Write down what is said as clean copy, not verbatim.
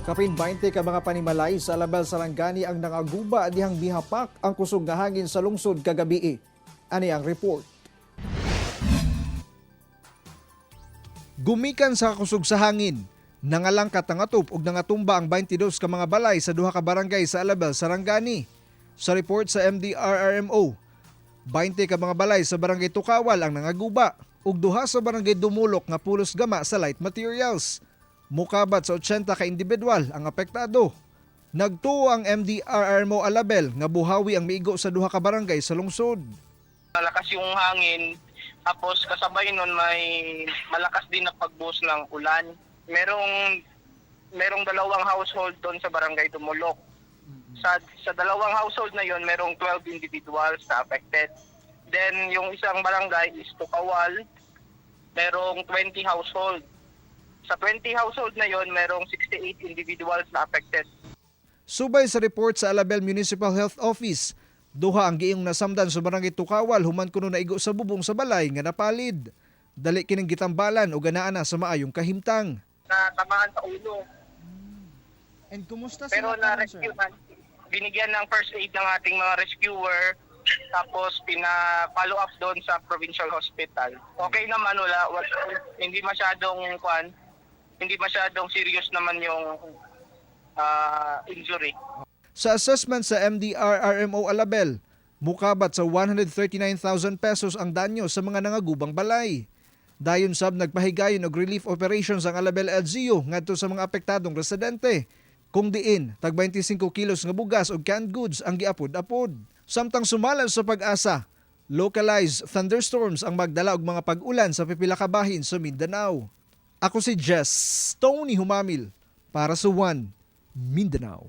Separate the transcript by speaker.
Speaker 1: Kapin 20 ka mga panimalay sa Alabel Sarangani ang nangaguba dihang bihapak ang kusog nga hangin sa lungsod kagabi. Ani ang report. Gumikan sa kusog sa hangin, nangalangkat nangatop ug nangatumba ang 22 ka mga balay sa duha ka barangay sa Alabel Sarangani. Sa report sa MDRRMO, 20 ka mga balay sa barangay Tukawal ang nangaguba ug duha sa barangay Dumulok nga pulos gama sa light materials. Mukabat sa 80 ka individual ang apektado. Nagtuo ang MDRRMO Alabel nga buhawi ang miigo sa duha ka barangay sa lungsod.
Speaker 2: Malakas yung hangin, tapos kasabay nun may malakas din na pagbuhos ng ulan. Merong dalawang household doon sa barangay Dumulok. Sa dalawang household na yon, merong 12 individuals na affected. Then yung isang barangay is Tukawal, merong 20 household. Sa 20 household na yon, merong 68 individuals na affected.
Speaker 1: Subay sa report sa Alabel Municipal Health Office, duha ang giing nasamdan sa barangay Tukawal human kuno naigo sa bubong sa balay nga napalid. Dali kining gitambalan o ganaan na sa maayong kahimtang.
Speaker 2: Natamaan sa ulo.
Speaker 1: And kumusta
Speaker 2: Pero na-rescue man. Binigyan ng first aid ng ating mga rescuer, tapos pina-follow up doon sa provincial hospital. Okay naman, hindi masyadong serious naman yung injury.
Speaker 1: Sa assessment sa MDRRMO Alabel, mukabat sa 139,000 pesos ang danyo sa mga nangagubang balay. Dayon sab nagpahigayon og relief operations ang Alabel LGU ngadto sa mga apektadong residente. Kung diin, tag 25 kilos nga bugas o canned goods ang giapod-apod. Samtang sumalan sa pag-asa, localized thunderstorms ang magdala og mga pag-ulan sa pipila ka bahin sa Mindanao. Ako si Jess Tony Humamil para sa One Mindanao.